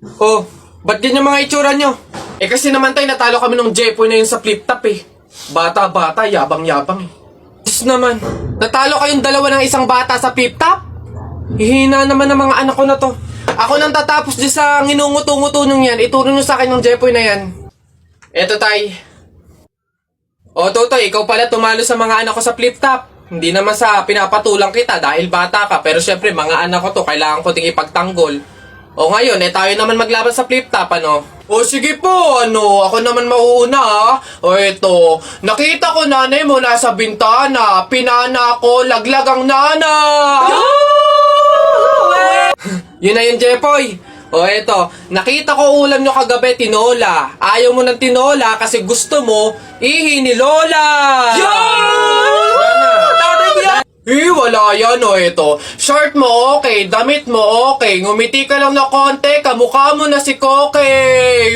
Oh, ba't ganyan mga itsura nyo? Eh kasi naman tayo natalo kami ng Jepoy na yun sa flip top eh. Bata-bata, yabang-yabang eh. Diyos naman, natalo kayong dalawa ng isang bata sa flip top? Hihina naman ng mga anak ko na to. Ako nang tatapos dyan sa nginunguto-nguto nyo yan, ituro nyo sa akin ng Jepoy na yan. Eto tay. O Totoy, ikaw pala tumalo sa mga anak ko sa flip top. Hindi naman sa pinapatulang kita dahil bata ka, pero syempre mga anak ko to, kailangan ko ting ipagtanggol. O ngayon, tayo naman maglaban sa flip top, ano? O sige po, ako naman mauuna ha. O eto, nakita ko nanay mo nasa bintana, pinana ko, laglag ang nana. Yun na yun, Jepoy. O eto, nakita ko ulam nyo kagabi, tinola. Ayaw mo ng tinola kasi gusto mo, ihi ni Lola. Wala yan o ito. Shirt mo okay, damit mo okay, ngumiti ka lang na konti, kamukha mo na si Koke.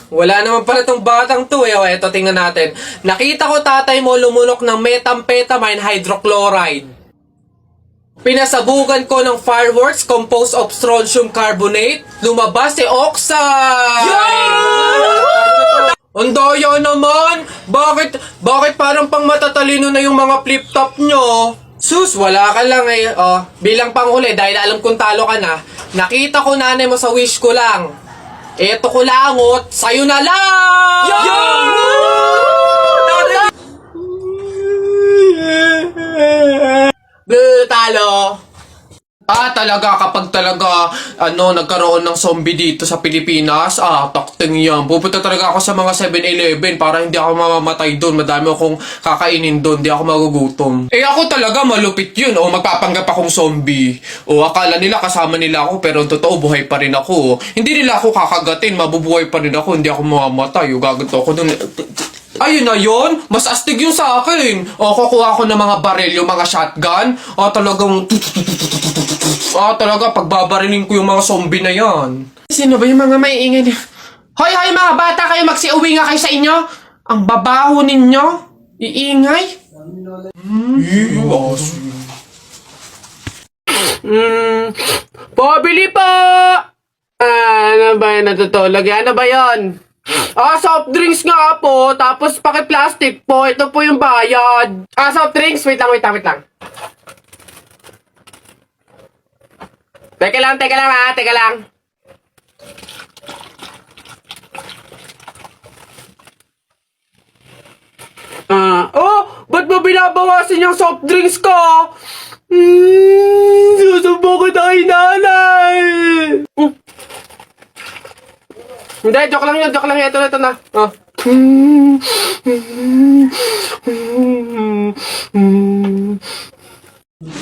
Wala naman pala tong batang to eh. O eto, tingnan natin. Nakita ko tatay mo lumunok ng methamphetamine hydrochloride. Pinasabugan ko ng fireworks composed of strontium carbonate. Lumabas si oxide. Ang daya naman! Bakit parang pang matatalino na yung mga flip-top nyo? Sus, wala ka lang eh. Oh, bilang panghuli, dahil alam kong talo ka na, nakita ko nanay mo sa wish ko lang. Eto ko langot, sa'yo na lang! Talo! Talaga, kapag talaga, nagkaroon ng zombie dito sa Pilipinas, takting yan. Pupunta talaga ako sa mga 7-Eleven para hindi ako mamamatay doon. Madami akong kakainin doon, hindi ako magugutom. Eh ako talaga, malupit yun. O, magpapanggap akong zombie. O, akala nila kasama nila ako, pero totoo, buhay pa rin ako. Hindi nila ako kakagatin, mabubuhay pa rin ako, hindi ako mamamatay. O, gaganto ako doon. Ayun na yun, mas astig yun sa akin. O, kukuha ko ng mga baril, yung mga shotgun. Talaga, pagbabarilin ko yung mga zombie na yan. Sino ba yung mga maiingay niya? Hoy, mga bata kayo, magsiuwi nga kayo sa inyo. Ang babaho ninyo. Iingay. Pabili po! Ano ba yun natutulog? Ano ba yun? Soft drinks nga po, tapos paki-plastic po. Ito po yung bayad. Soft drinks. Wait lang. Teka lang. Ba't mo binabawasan yung soft drinks ko? Susubo ko na kay nanay. Hindi, joke lang yun. Ito na.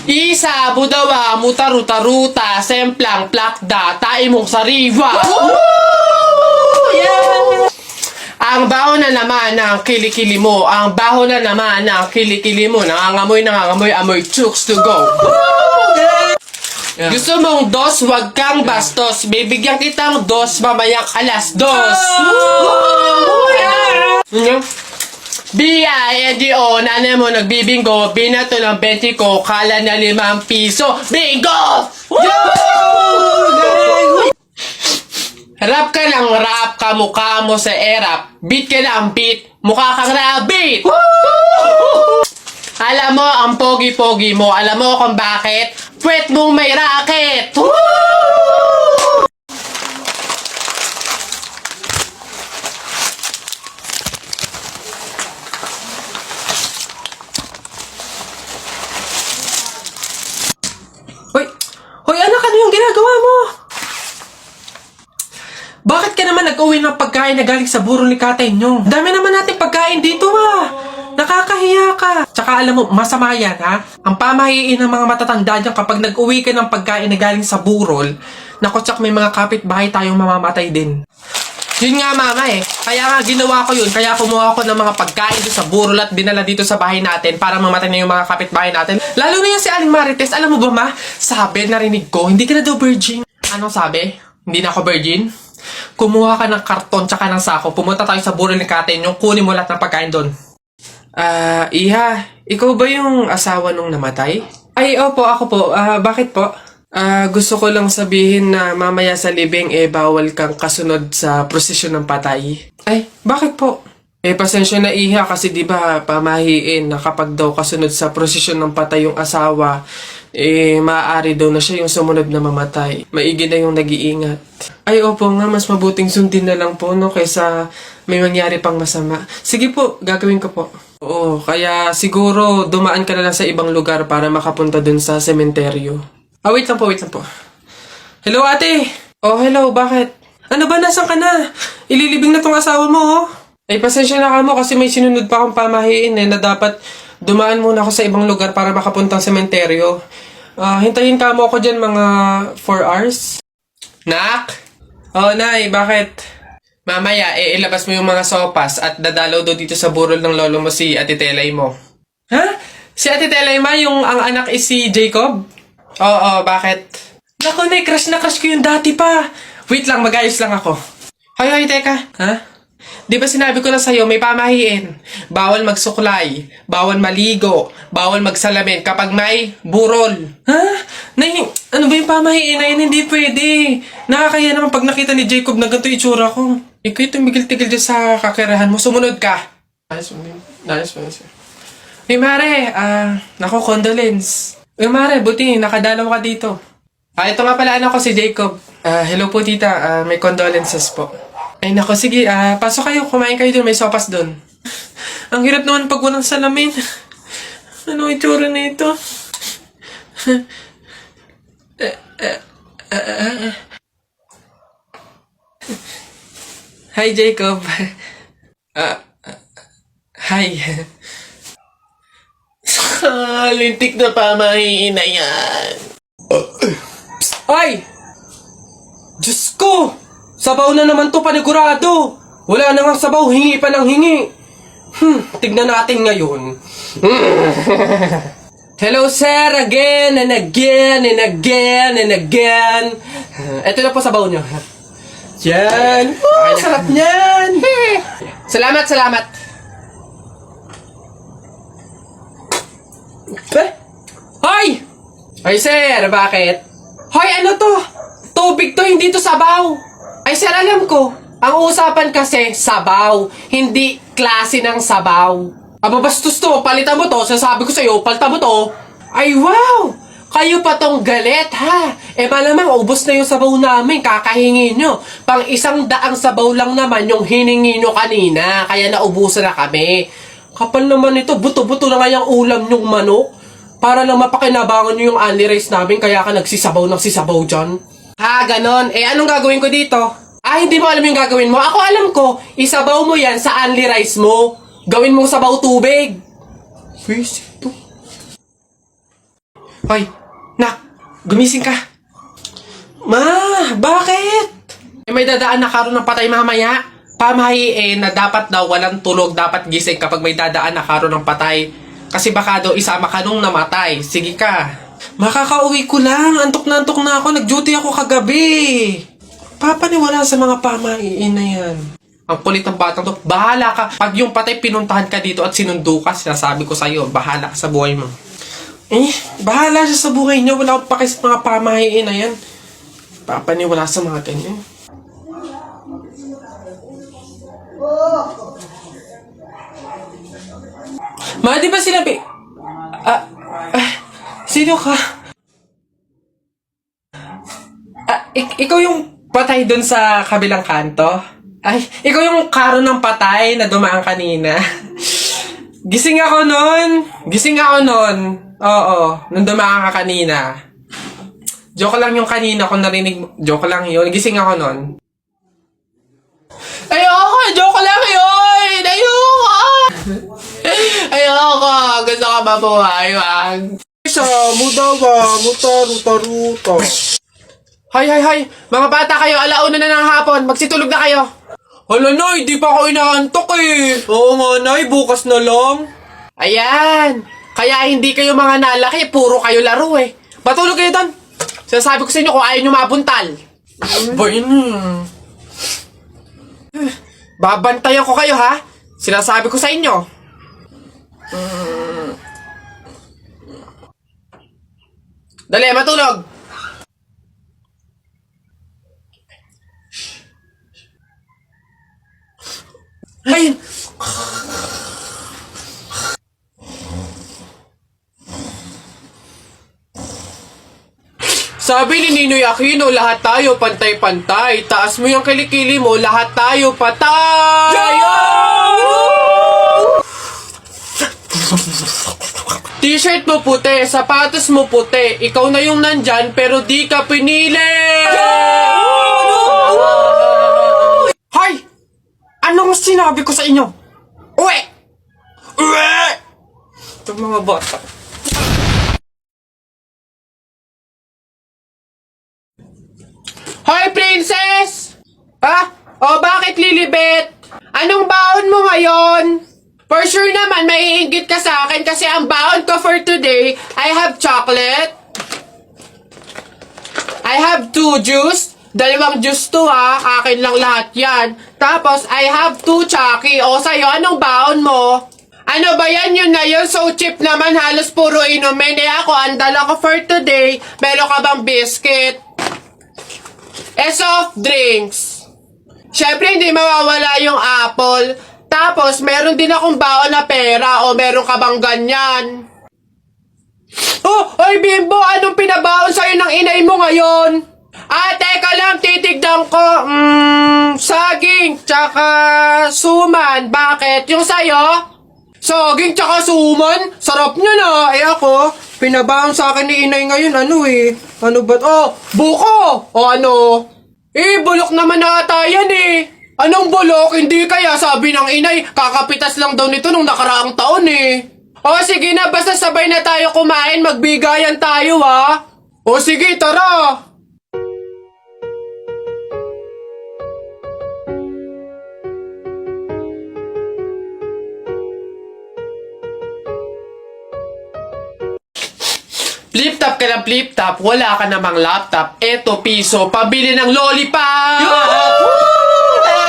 Isa, budawa, mutaruta-ruta, semplang, plakda, taimong sariwa. Yeah! Ang baho na naman ng kilikili mo. Nangangamoy, amoy chooks to go. Yeah. Gusto mong dos, wag kang bastos. Bibigyan kitang dos, mamayang alas dos. B-I-N-G-O, nanay mo nagbibingo, binato ng 20 ko, kala na 5 piso. Bingo! Rap ka ng rap, kamukha mo sa erap. Beat ka ng beat, mukha kang rabbit. Alam mo, ang pogi-pogi mo, alam mo kung bakit? Pwet mong may racket! Hoy anak, ano yung ginagawa mo? Bakit ka naman nag-uwi ng pagkain na galing sa burol ni katay nyo? Dami naman natin pagkain dito Nakakahiya ka. Tsaka alam mo, masama yan ha. Ang pamahiin ng mga matatanda dyan kapag nag-uwi ka ng pagkain na galing sa burol, naku tsak may mga kapitbahay tayong mamamatay din. Yun nga mama Kaya nga ginawa ko yun. Kaya kumuha ko ng mga pagkain doon sa burol at dinala dito sa bahay natin para mamatay na yung mga kapitbahay natin. Lalo na yan si Aling Marites. Alam mo ba ma? Sabi, narinig ko, hindi ka na daw virgin. Anong sabi? Hindi na ako virgin? Kumuha ka ng karton tsaka ng sako. Pumunta tayo sa burol ni Kate yung kunin mo lahat ng pagkain doon. Iha, ikaw ba yung asawa nung namatay? Ay, opo, ako po. Bakit po? Gusto ko lang sabihin na mamaya sa libing bawal kang kasunod sa prosesyon ng patay. Ay, bakit po? Pasensya na iha kasi di ba pamahiin na kapag daw kasunod sa prosesyon ng patay yung asawa, maaari daw na siya yung sumunod na mamatay. Maigi na yung nag-iingat. Ay, opo nga, mas mabuting sundin na lang po, no, kaysa may mangyari pang masama. Sige po, gagawin ko po. Oo, kaya siguro dumaan ka na lang sa ibang lugar para makapunta dun sa sementeryo. Wait lang po, wait lang po. Hello, ate! Oh, hello, bakit? Ano ba, nasan ka na? Ililibing na tong asawa mo, oh. Ay, pasensya na ka mo kasi may sinunod pa akong pamahiin na dapat dumaan muna ako sa ibang lugar para makapuntang sementeryo. Hintayin ka mo ako dyan mga 4 hours. Nak? Oh, Nay, bakit? Mamaya, ilabas mo yung mga sopas at dadalaw daw dito sa burol ng lolo mo si Ate Telay mo. Ha? Si Ate Telay ma, yung ang anak is si Jacob? Oo, bakit? Naku, Nay, crush na crush ko yung dati pa. Wait lang, mag-ayos lang ako. Hoy, teka. Ha? Di ba sinabi ko na sa'yo, may pamahiin. Bawal magsuklay, bawal maligo, bawal magsalamin kapag may burol. Ha? Nay, ano ba yung pamahiin na yun? Hindi pwede. Nakakaya naman pag nakita ni Jacob na ganito itsura ko. Ikaw tumigil-tigil dyan sa kakirahan mo. Sumunod ka. Ayos. Hey, Mare, naku, condolence. Hey, Mare, buti, nakadalaw ka dito. Ito nga pala anak ko si Jacob. Hello po, tita. May condolences po. Ay, nako, sige. Pasok kayo. Kumain kayo dun. May sopas dun. Ang hirap naman pag walang salamin. Ano itsura na ito? Hi, Jacob. Hi. Lintik na pamahiin na yan. Ay! Diyos ko! Sabaw na naman to, panigurado! Wala na nga sabaw, hingi pa ng hingi. Tignan natin ngayon. Hello, sir, again and again and again and again. Ito na po sabaw nyo. Yan. Oh, sarap niyan. Salamat. Hoy! Hoy, sir, bakit? Hoy, ano to? Tubig to, hindi to sabaw. Ay, sir, alam ko. Ang usapan kasi, sabaw. Hindi klase ng sabaw. Aba, bastos to. Palitan mo to. Sasabi ko sa'yo, palitan mo to. Ay, wow! Kayo pa tong galit, ha? Malamang, ubos na yung sabaw namin. Kakahingi nyo. Pang 100 sabaw lang naman yung hiningi nyo kanina. Kaya naubusan na kami. Kapal naman ito. Buto-buto na nga yung ulam nyong manok. Para lang mapakinabangan nyo yung only rice namin. Kaya ka nagsisabaw dyan. Ha, ganon. Anong gagawin ko dito? Hindi mo alam yung gagawin mo. Ako alam ko. Isabaw mo yan sa only rice mo. Gawin mong sabaw tubig. Where's ito? Hoy, nak, gumising ka. Ma, bakit? May dadaan na karon ng patay mamaya. Pamahiin na dapat daw walang tulog, dapat gising kapag may dadaan na karon ng patay. Kasi baka daw isama ka nung namatay. Sige ka. Makakauwi ko lang. Antok na ako. Nag-duty ako kagabi. Papaniwala sa mga pamahiin na yan. Ang kulit ng batang to. Bahala ka. Pag yung patay pinuntahan ka dito at sinundo ka, sinasabi ko sa'yo, bahala ka sa buhay mo. Bahala siya sa buhay niya. Wala akong paki sa mga pamahiin na yan. Papaniwala sa mga ganyan. Ma, di ba sinabi? Sino ka? Ikaw yung patay dun sa kabilang kanto? Ay, ikaw yung karo ng patay na dumaan kanina. Gising ako nun. Oo, nung dumaan ka kanina. Joke lang yung kanina kung narinig mo. Joke lang yun. Gising ako nun. Ayoko! Joke lang yun! Ayoko! Gusto ka mabuhay, wag. Isa, mudawa, ruta. Hay! Mga bata kayo, alauna na ng hapon. Magsitulog na kayo. Hala, Nay, di pa ako inaantok eh. Oo nga, Nay, bukas na lang. Ayan. Kaya hindi kayo mga nalaki, puro kayo laro eh. Matulog kayo doon. Sinasabi ko sa inyo kung ayaw nyo mabuntal. Ba yun? Babantayan ko kayo, ha? Sinasabi ko sa inyo. Dali, matulog. Sabi ni Ninoy Aquino, lahat tayo pantay-pantay. Taas mo yung kilikili mo, lahat tayo patay! T-shirt mo puti, sapatos mo puti. Ikaw na yung nandyan, pero di ka pinili! Hoy! Anong sinabi ko sa inyo? Uwe! Uwe! Itong mga bata. Hoy, princess! Ha? O, bakit lilibet? Anong baon mo ngayon? For sure naman, maiinggit ka sa akin kasi ang baon ko for today, I have chocolate. I have 2 juice. 2 juice to ha. Akin lang lahat yan. Tapos, I have 2 Chucky. O, sa'yo, anong baon mo? Ano ba yan? Yun na yun. So cheap naman. Halos puro inumin. Eh ako, ang dala ko for today. Meron ka bang biscuit? Soft drinks. Syempre, hindi mawawala yung apple. Tapos, meron din akong baon na pera. O, meron ka bang ganyan? Oh, oy Bimbo, anong pinabaon sa'yo ng inay mo ngayon? Ah, teka lang, titignan ko. Saging, tsaka suman. Bakit? Yung sa'yo? Saging tsaka suman? Sarap niya na. Eh ako, pinabaon sa akin ni inay ngayon, Ano ba? Oh, buko! O ano? Bulok naman ata yan Anong bulok? Hindi kaya sabi ng inay, kakapitas lang daw nito nung nakaraang taon O sige na, basta sabay na tayo kumain, magbigayan tayo ha. O sige, tara. Flip-top ka ng flip-top, wala ka namang laptop. Eto, piso, pabili ng lollipop!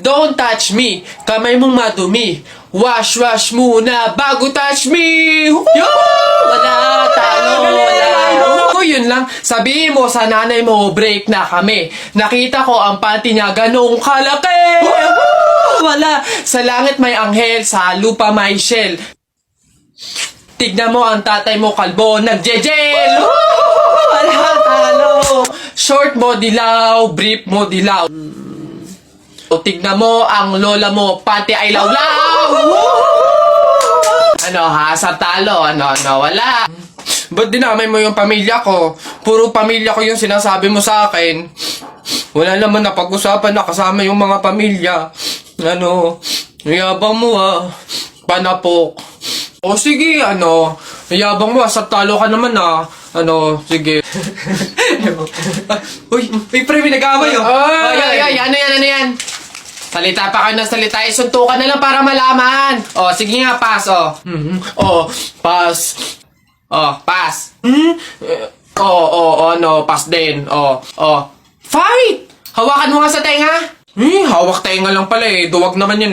Don't touch me, kamay mong madumi. Wash muna bago touch me! Wala, talo, wala. Yun lang, sabihin mo sa nanay mo, break na kami. Nakita ko ang panty niya ganong kalaki! Wala, sa langit may anghel, sa lupa may shell. Tignan mo ang tatay mo kalbo, nagjejel! Wala, talo! Short mo dilaw, brief mo dilaw. O tignan mo ang lola mo, pati ay lawlaw! Ano ha, sa talo, wala. Ba't dinamay mo yung pamilya ko? Puro pamilya ko yung sinasabi mo sa akin. Wala naman na pag-usapan na kasama yung mga pamilya. Yabang mo panapok. O sige, yabang mo, sa talo ka naman sige. Uy, pre, may nag-aaway Ano yan? Salita pa kayo ng salita, isuntukan na lang para malaman. O, sige nga, pass, O, pass. O, pass. Pass din. Fight! Hawakan mo nga sa tenga. Hawak tenga lang pala duwag naman yun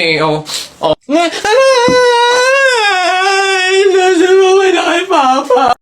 Nasa mga na kay Papa.